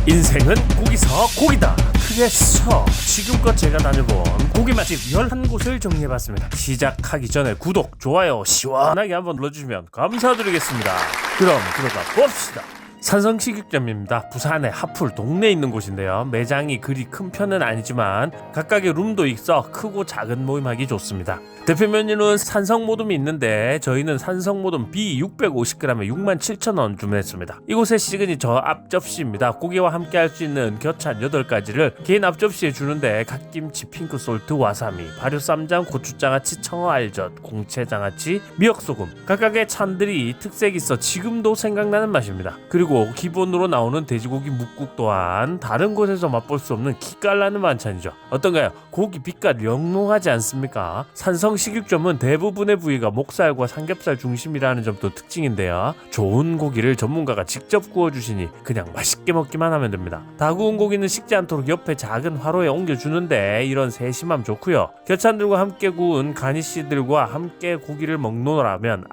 인생은 고기서 고기다. 그래서 지금껏 제가 다녀본 고기 맛집 11곳을 정리해봤습니다. 시작하기 전에 구독, 좋아요 시원하게 한번 눌러주시면 감사드리겠습니다. 그럼 들어가 봅시다. 산성식육점입니다. 부산의 하풀 동네에 있는 곳인데요. 매장이 그리 큰 편은 아니지만 각각의 룸도 있어 크고 작은 모임하기 좋습니다. 대표 메뉴는 산성모둠이 있는데 저희는 산성모둠 B 650g에 67,000원 주문했습니다. 이곳의 시그니처 앞접시입니다. 고기와 함께 할 수 있는 곁찬 8가지를 개인 앞접시에 주는데 갓김치, 핑크솔트, 와사미, 발효쌈장, 고추장아찌, 청어알젓, 공채장아찌, 미역소금 각각의 찬들이 특색이 있어 지금도 생각나는 맛입니다. 그리고 기본으로 나오는 돼지고기 묵국 또한 다른 곳에서 맛볼 수 없는 기깔나는 반찬이죠. 어떤가요? 고기 빛깔 영롱하지 않습니까? 산성식육점은 대부분의 부위가 목살과 삼겹살 중심이라는 점도 특징인데요. 좋은 고기를 전문가가 직접 구워주시니 그냥 맛있게 먹기만 하면 됩니다. 다 구운 고기는 식지 않도록 옆에 작은 화로에 옮겨주는데 이런 세심함 좋고요. 곁찬들과 함께 구운 가니쉬들과 함께 고기를 먹노라면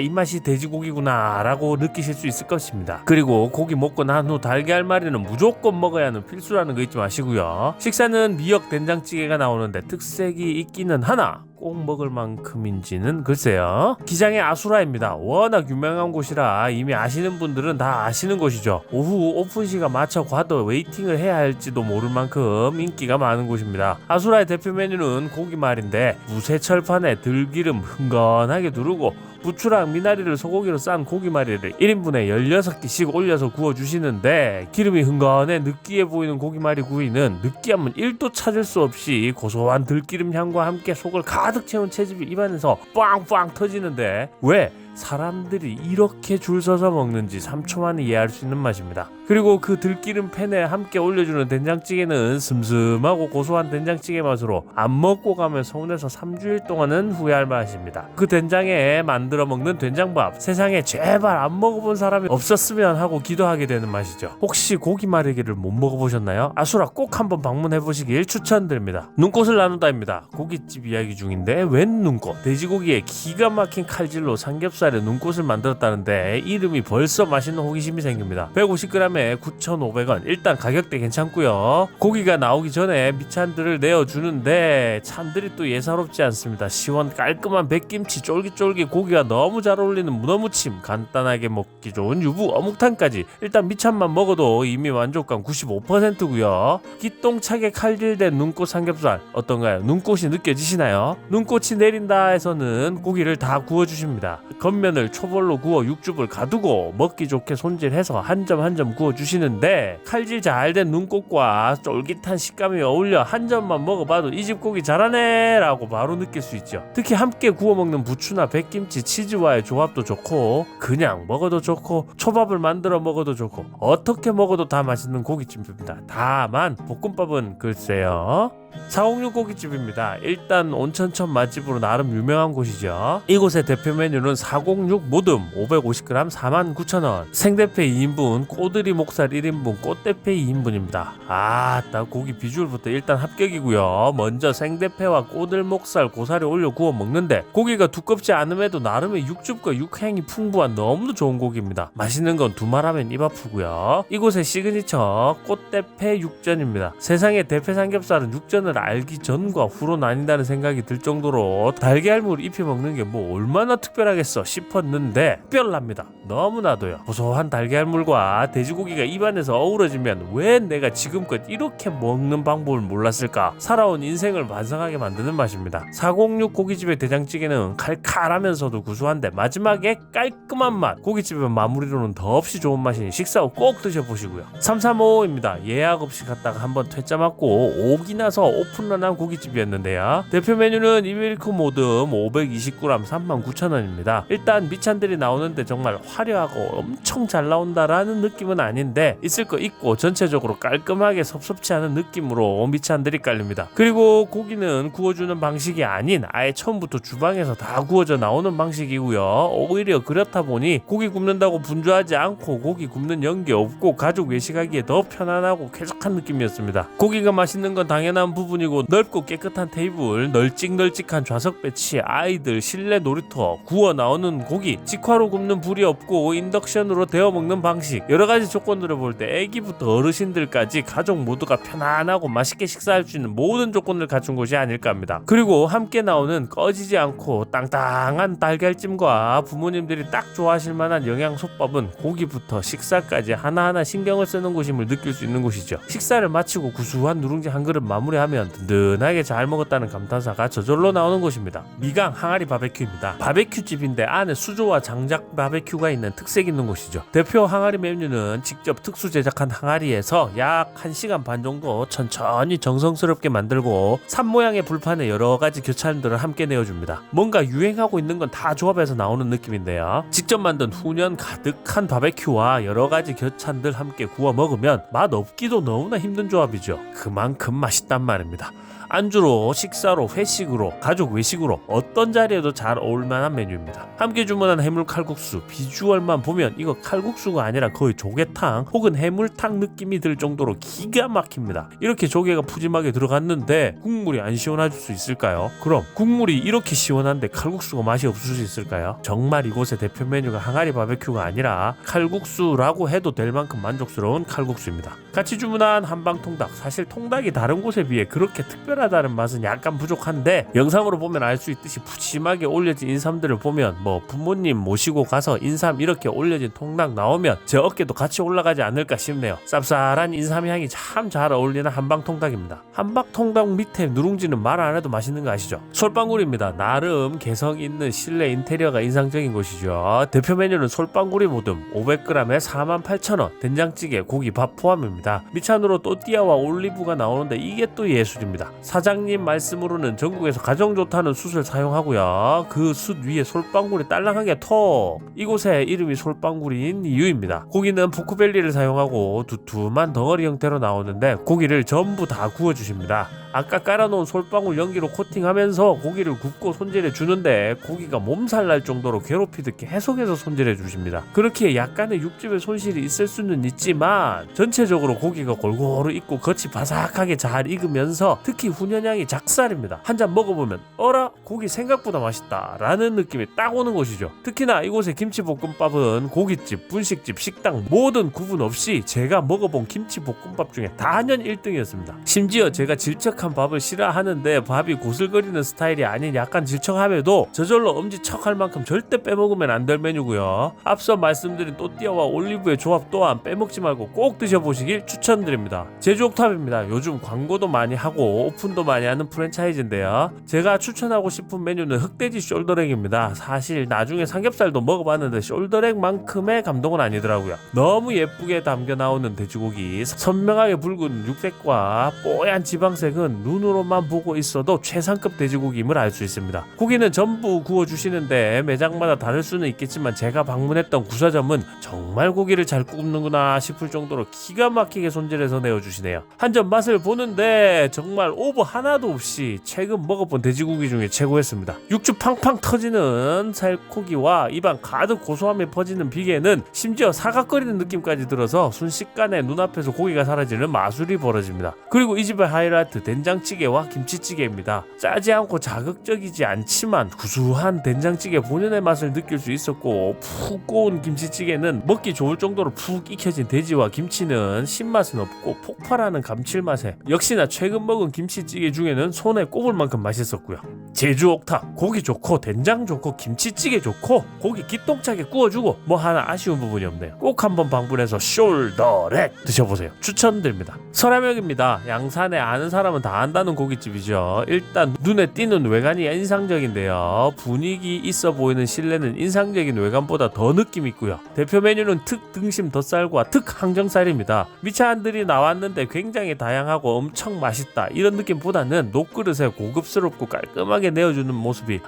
이 맛이 돼지고기구나 라고 느끼실 수 있을 것입니다. 그리고 고기 먹고 난 후 달걀말이는 무조건 먹어야 하는 필수라는 거 잊지 마시고요. 식사는 미역 된장찌개가 나오는데 특색이 있기는 하나 꼭 먹을 만큼인지는 글쎄요. 기장의 아수라입니다. 워낙 유명한 곳이라 이미 아시는 분들은 다 아시는 곳이죠. 오후 오픈시간 맞춰 가도 웨이팅을 해야 할지도 모를 만큼 인기가 많은 곳입니다. 아수라의 대표 메뉴는 고기말인데 무쇠철판에 들기름 흥건하게 두르고 부추랑 미나리를 소고기로 싼 고기말이를 1인분에 16개씩 올려서 구워주시는데 기름이 흥건해 느끼해 보이는 고기말이 구이는 느끼함은 1도 찾을 수 없이 고소한 들기름 향과 함께 속을 가득 채운 채즙이 입안에서 빵빵 터지는데 왜 사람들이 이렇게 줄 서서 먹는지 3초 만에 이해할 수 있는 맛입니다. 그리고 그 들기름 팬에 함께 올려주는 된장찌개는 슴슴하고 고소한 된장찌개 맛으로 안 먹고 가면 서운해서 3주일 동안은 후회할 맛입니다. 그 된장에 만들어 먹는 된장밥 세상에 제발 안 먹어본 사람이 없었으면 하고 기도하게 되는 맛이죠. 혹시 고기말이기를 못 먹어보셨나요? 아수라 꼭 한번 방문해보시길 추천드립니다. 눈꽃을 나누다입니다. 고깃집 이야기 중인데 웬 눈꽃? 돼지고기에 기가 막힌 칼질로 삼겹살에 눈꽃을 만들었다는데 이름이 벌써 맛있는 호기심이 생깁니다. 150g에 9,500원. 일단 가격대 괜찮고요. 고기가 나오기 전에 밑찬들을 내어주는데 찬들이 또 예사롭지 않습니다. 시원 깔끔한 백김치, 쫄깃쫄깃 고기가 너무 잘 어울리는 문어무침, 간단하게 먹기 좋은 유부 어묵탕까지 일단 밑찬만 먹어도 이미 만족감 95%고요. 기똥차게 칼질된 눈꽃 삼겹살 어떤가요? 눈꽃이 느껴지시나요? 눈꽃이 내린다에서는 고기를 다 구워주십니다. 겉면을 초벌로 구워 육즙을 가두고 먹기 좋게 손질해서 한 점 한 점 구워주시는데 칼질 잘된 눈꽃과 쫄깃한 식감이 어울려 한 점만 먹어봐도 이 집 고기 잘하네 라고 바로 느낄 수 있죠. 특히 함께 구워 먹는 부추나 백김치, 치즈와의 조합도 좋고 그냥 먹어도 좋고 초밥을 만들어 먹어도 좋고 어떻게 먹어도 다 맛있는 고깃집입니다. 다만 볶음밥은 글쎄요. 406 고깃집입니다. 일단 온천천 맛집으로 나름 유명한 곳이죠. 이곳의 대표 메뉴는 406 모듬 550g 49,000원, 생대패 2인분, 꼬들이 목살 1인분, 꽃대패 2인분입니다. 딱 고기 비주얼부터 일단 합격이고요. 먼저 생대패와 꼬들 목살 고사리 올려 구워 먹는데 고기가 두껍지 않음에도 나름의 육즙과 육향이 풍부한 너무도 좋은 고기입니다. 맛있는 건 두말하면 입 아프고요. 이곳의 시그니처 꽃대패 육전입니다. 세상에 대패 삼겹살은 육전을 알기 전과 후로 나뉜다는 생각이 들 정도로 달걀물 입혀 먹는 게 뭐 얼마나 특별하겠어 싶었는데 특별합니다. 너무나도요. 고소한 달걀물과 돼지고기가 입안에서 어우러지면 왜 내가 지금껏 이렇게 먹는 방법을 몰랐을까? 살아온 인생을 반성하게 만드는 맛입니다. 406 고깃집의 된장찌개는 칼칼하면서도 구수한데 마지막에 깔끔한 맛. 고깃집의 마무리로는 더없이 좋은 맛이니 식사 후 꼭 드셔보시고요. 335입니다. 예약 없이 갔다가 한번 퇴짜 맞고 오기 나서 오픈런한 고깃집이었는데요. 대표 메뉴는 이밀크 모듬 520g 39,000원입니다. 일단 밑찬들이 나오는데 정말 화려하고 엄청 잘 나온다라는 느낌은 아닌데 있을 거 있고 전체적으로 깔끔하게 섭섭치 않은 느낌으로 밑찬들이 깔립니다. 그리고 고기는 구워주는 방식이 아닌 아예 처음부터 주방에서 다 구워져 나오는 방식이고요. 오히려 그렇다 보니 고기 굽는다고 분주하지 않고 고기 굽는 연기 없고 가족 외식하기에 더 편안하고 쾌적한 느낌이었습니다. 고기가 맛있는 건 당연한 부분이고 넓고 깨끗한 테이블, 널찍널찍한 좌석 배치, 아이들 실내 놀이터, 구워 나오는 고기, 직화로 굽는 불이 없고 인덕션으로 데워 먹는 방식, 여러가지 조건들을 볼 때 애기부터 어르신들까지 가족 모두가 편안하고 맛있게 식사할 수 있는 모든 조건을 갖춘 곳이 아닐까 합니다. 그리고 함께 나오는 꺼지지 않고 땅땅한 달걀찜과 부모님들이 딱 좋아하실 만한 영양솥밥은 고기부터 식사까지 하나하나 신경을 쓰는 곳임을 느낄 수 있는 곳이죠. 식사를 마치고 구수한 누룽지 한 그릇 마무리하면 든든하게 잘 먹었다는 감탄사가 저절로 나오는 곳입니다. 미강 항아리 바베큐입니다. 바베큐 집인데 안에 수조와 장작 바베큐가 있는 특색 있는 곳이죠. 대표 항아리 메뉴는 직접 특수 제작한 항아리에서 약 1시간 반 정도 천천히 정성스럽게 만들고 산 모양의 불판에 여러가지 교찬들을 함께 내어줍니다. 뭔가 유행하고 있는 건 다 조합해서 나오는 느낌인데요. 직접 만든 훈연 가득한 바베큐와 여러가지 교찬들 함께 구워 먹으면 맛 없기도 너무나 힘든 조합이죠. 그만큼 맛있단 말입니다. 안주로, 식사로, 회식으로, 가족 외식으로 어떤 자리에도 잘 어울만한 메뉴입니다. 함께 주문한 해물 칼국수, 비주얼만 보면 이거 칼국수가 아니라 거의 조개탕 혹은 해물탕 느낌이 들 정도로 기가 막힙니다. 이렇게 조개가 푸짐하게 들어갔는데 국물이 안 시원해질 수 있을까요? 그럼 국물이 이렇게 시원한데 칼국수가 맛이 없을 수 있을까요? 정말 이곳의 대표 메뉴가 항아리 바베큐가 아니라 칼국수라고 해도 될 만큼 만족스러운 칼국수입니다. 같이 주문한 한방통닭, 사실 통닭이 다른 곳에 비해 그렇게 특별하다는 맛은 약간 부족한데 영상으로 보면 알 수 있듯이 푸짐하게 올려진 인삼들을 보면 부모님 모시고 가서 인삼 이렇게 올려진 통닭 나오면 제 어깨도 같이 올라가지 않을까 싶네요. 쌉쌀한 인삼 향이 참 잘 어울리는 한방통닭입니다. 한방통닭 밑에 누룽지는 말 안 해도 맛있는 거 아시죠? 솔방울입니다. 나름 개성 있는 실내 인테리어가 인상적인 곳이죠. 대표 메뉴는 솔방울이 모듬 500g에 48,000원, 된장찌개, 고기, 밥 포함입니다. 미찬으로 또띠아와 올리브가 나오는데 이게 또 예술입니다. 사장님 말씀으로는 전국에서 가장 좋다는 숯을 사용하고요. 그 숯 위에 솔방울이 딸랑한 게 톡! 이곳의 이름이 솔방울인 이유입니다. 고기는 포크벨리를 사용하고 두툼한 덩어리 형태로 나오는데 고기를 전부 다 구워주십니다. 아까 깔아놓은 솔방울 연기로 코팅하면서 고기를 굽고 손질해 주는데 고기가 몸살 날 정도로 괴롭히듯 계속해서 손질해 주십니다. 그렇게 약간의 육즙의 손실이 있을 수는 있지만 전체적으로 고기가 골고루 익고 겉이 바삭하게 잘 익으면서 특히 훈연향이 작살입니다. 한 잔 먹어보면 어라? 고기 생각보다 맛있다 라는 느낌이 딱 오는 곳이죠. 특히나 이곳의 김치볶음밥은 고깃집, 분식집, 식당 모든 구분 없이 제가 먹어본 김치볶음밥 중에 단연 1등이었습니다. 심지어 제가 질척한 밥을 싫어하는데 밥이 고슬거리는 스타일이 아닌 약간 질척함에도 저절로 엄지척할 만큼 절대 빼먹으면 안 될 메뉴고요. 앞서 말씀드린 또띠아와 올리브의 조합 또한 빼먹지 말고 꼭 드셔보시길 추천드립니다. 제주옥탑입니다. 요즘 광고도 많이 하고 오픈도 많이 하는 프랜차이즈인데요. 제가 추천하고 싶은 메뉴는 흑돼지 숄더렉입니다. 사실 나중에 삼겹살도 먹어봤는데 숄더렉만큼의 감동은 아니더라고요. 너무 예쁘게 담겨 나오는 돼지고기, 선명하게 붉은 육색과 뽀얀 지방색은 눈으로만 보고 있어도 최상급 돼지고기임을 알 수 있습니다. 고기는 전부 구워주시는데 매장마다 다를 수는 있겠지만 제가 방문했던 구사점은 정말 고기를 잘 굽는구나 싶을 정도로 기가 막히게 손질해서 내어주시네요. 한 점 맛을 보는데 정말 오버 하나도 없이 최근 먹어본 돼지고기 중에 최고였습니다. 육즙 팡팡 터지는 살코기와 입안 가득 고소함이 퍼지는 비계는 심지어 사각거리는 느낌까지 들어서 순식간에 눈앞에서 고기가 사라지는 마술이 벌어집니다. 그리고 이 집의 하이라이트 된장찌개와 김치찌개입니다. 짜지 않고 자극적이지 않지만 구수한 된장찌개 본연의 맛을 느낄 수 있었고 푹 고운 김치찌개는 먹기 좋을 정도로 푹 익혀진 돼지와 김치는 신맛은 없고 폭발하는 감칠맛에 역시나 최근 먹은 김치찌개 중에는 손에 꼽을 만큼 맛있었고요. 제주 옥탑 고기 좋고 된장 좋고 김치찌개 좋고 고기 기똥차게 구워주고 뭐 하나 아쉬운 부분이 없네요. 꼭 한번 방문해서 숄더렉 드셔보세요. 추천드립니다. 설암역입니다. 양산에 아는 사람은 다 안다는 고깃집이죠. 일단 눈에 띄는 외관이 인상적인데요. 분위기 있어 보이는 실내는 인상적인 외관보다 더 느낌 있고요. 대표 메뉴는 특 등심 덧살과 특 항정살입니다. 미차안들이 나왔는데 굉장히 다양하고 엄청 맛있다 이런 느낌보다는 녹그릇에 고급스럽고 깔끔하게 내어주는 모습이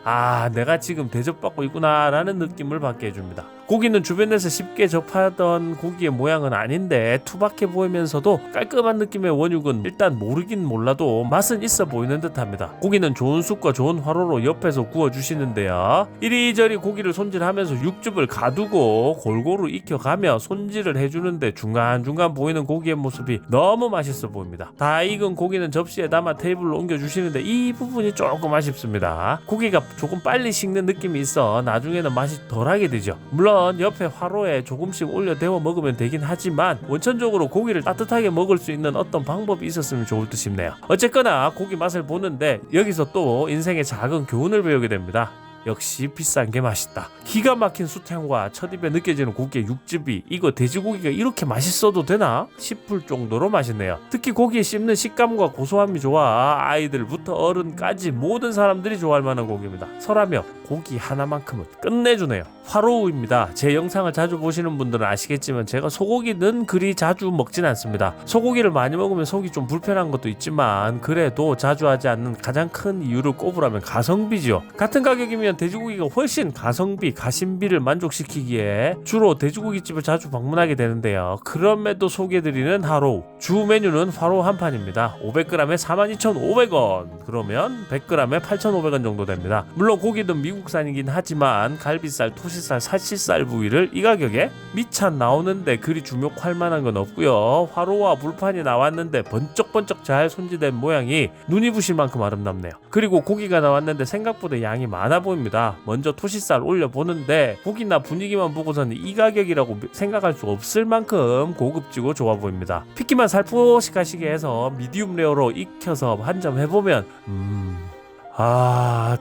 내가 지금 대접받고 있구나 라는 느낌을 받게 해줍니다. 고기는 주변에서 쉽게 접하던 고기의 모양은 아닌데 투박해 보이면서도 깔끔한 느낌의 원육은 일단 모르긴 몰라도 맛은 있어 보이는 듯합니다. 고기는 좋은 숯과 좋은 화로로 옆에서 구워주시는데요. 이리저리 고기를 손질하면서 육즙을 가두고 골고루 익혀가며 손질을 해주는데 중간중간 보이는 고기의 모습이 너무 맛있어 보입니다. 다 익은 고기는 접시에 담아 테이블로 옮겨주시는데 이 부분이 조금 아쉽습니다. 고기가 조금 빨리 식는 느낌이 있어 나중에는 맛이 덜하게 되죠. 물론 옆에 화로에 조금씩 올려 데워 먹으면 되긴 하지만 원천적으로 고기를 따뜻하게 먹을 수 있는 어떤 방법이 있었으면 좋을 듯 싶네요. 어쨌거나 고기 맛을 보는데 여기서 또 인생의 작은 교훈을 배우게 됩니다. 역시 비싼 게 맛있다. 기가 막힌 숯향과 첫 입에 느껴지는 고기의 육즙이 이거 돼지고기가 이렇게 맛있어도 되나 싶을 정도로 맛있네요. 특히 고기에 씹는 식감과 고소함이 좋아 아이들부터 어른까지 모든 사람들이 좋아할 만한 고기입니다. 설하며 고기 하나만큼은 끝내주네요. 화로우입니다. 제 영상을 자주 보시는 분들은 아시겠지만 제가 소고기는 그리 자주 먹진 않습니다. 소고기를 많이 먹으면 속이 좀 불편한 것도 있지만 그래도 자주 하지 않는 가장 큰 이유를 꼽으라면 가성비죠. 같은 가격이면 돼지고기가 훨씬 가성비를 만족시키기에 주로 돼지고기집을 자주 방문하게 되는데요. 그럼에도 소개해드리는 화로우 주 메뉴는 화로우 한 판입니다. 500g에 42,500원 그러면 100g에 8,500원 정도 됩니다. 물론 고기는 미국산이긴 하지만 갈비살, 토시살, 살치살 부위를 이 가격에 미찬 나오는데 그리 주목할 만한 건 없고요. 화로와 불판이 나왔는데 번쩍번쩍 잘 손질된 모양이 눈이 부실 만큼 아름답네요. 그리고 고기가 나왔는데 생각보다 양이 많아 보입니다. 먼저 토시살 올려보는데 고기나 분위기만 보고서는 이 가격이라고 생각할 수 없을 만큼 고급지고 좋아 보입니다. 핏기만 살포시 가시게 해서 미디움 레어로 익혀서 한 점 해보면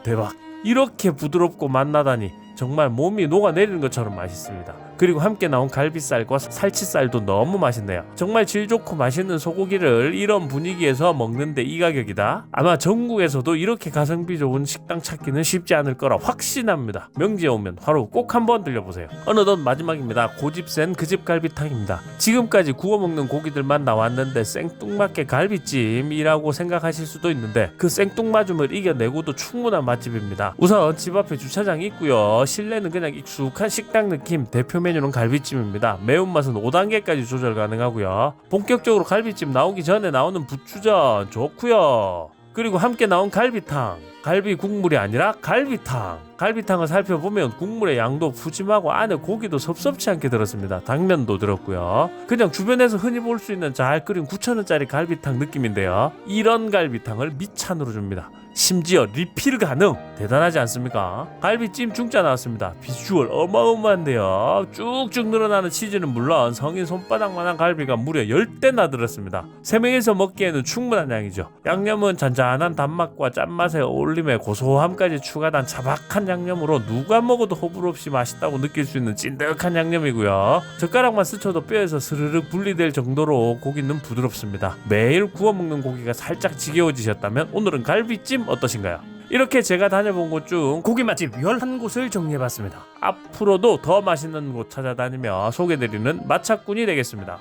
대박. 이렇게 부드럽고 맛나다니 정말 몸이 녹아내리는 것처럼 맛있습니다. 그리고 함께 나온 갈비살과 살치살도 너무 맛있네요. 정말 질 좋고 맛있는 소고기를 이런 분위기에서 먹는데 이 가격이다. 아마 전국에서도 이렇게 가성비 좋은 식당 찾기는 쉽지 않을 거라 확신합니다. 명지에 오면 바로 꼭 한번 들려보세요. 어느덧 마지막입니다. 고집 센 그 집 갈비탕입니다. 지금까지 구워 먹는 고기들만 나왔는데 생뚱맞게 갈비찜이라고 생각하실 수도 있는데 그 생뚱맞음을 이겨내고도 충분한 맛집입니다. 우선 집 앞에 주차장이 있고요. 실내는 그냥 익숙한 식당 느낌. 대표 메뉴는 갈비찜입니다. 매운맛은 5단계까지 조절 가능하고요. 본격적으로 갈비찜 나오기 전에 나오는 부추전 좋고요. 그리고 함께 나온 갈비탕. 갈비 국물이 아니라 갈비탕. 갈비탕을 살펴보면 국물의 양도 푸짐하고 안에 고기도 섭섭치 않게 들었습니다. 당면도 들었고요. 그냥 주변에서 흔히 볼 수 있는 잘 끓인 9,000원짜리 갈비탕 느낌인데요. 이런 갈비탕을 밑찬으로 줍니다. 심지어 리필 가능. 대단하지 않습니까? 갈비찜 중짜 나왔습니다. 비주얼 어마어마한데요. 쭉쭉 늘어나는 치즈는 물론 성인 손바닥만한 갈비가 무려 10대나 들었습니다. 3명이서 먹기에는 충분한 양이죠. 양념은 잔잔한 단맛과 짠맛의 어울림에 고소함까지 추가된 자박한 양념으로 누가 먹어도 호불호 없이 맛있다고 느낄 수 있는 찐득한 양념이고요. 젓가락만 스쳐도 뼈에서 스르륵 분리될 정도로 고기는 부드럽습니다. 매일 구워 먹는 고기가 살짝 지겨워지셨다면 오늘은 갈비찜 어떠신가요? 이렇게 제가 다녀본 곳 중 고기 맛집 11곳을 정리해봤습니다. 앞으로도 더 맛있는 곳 찾아다니며 소개드리는 맛착꾼이 되겠습니다.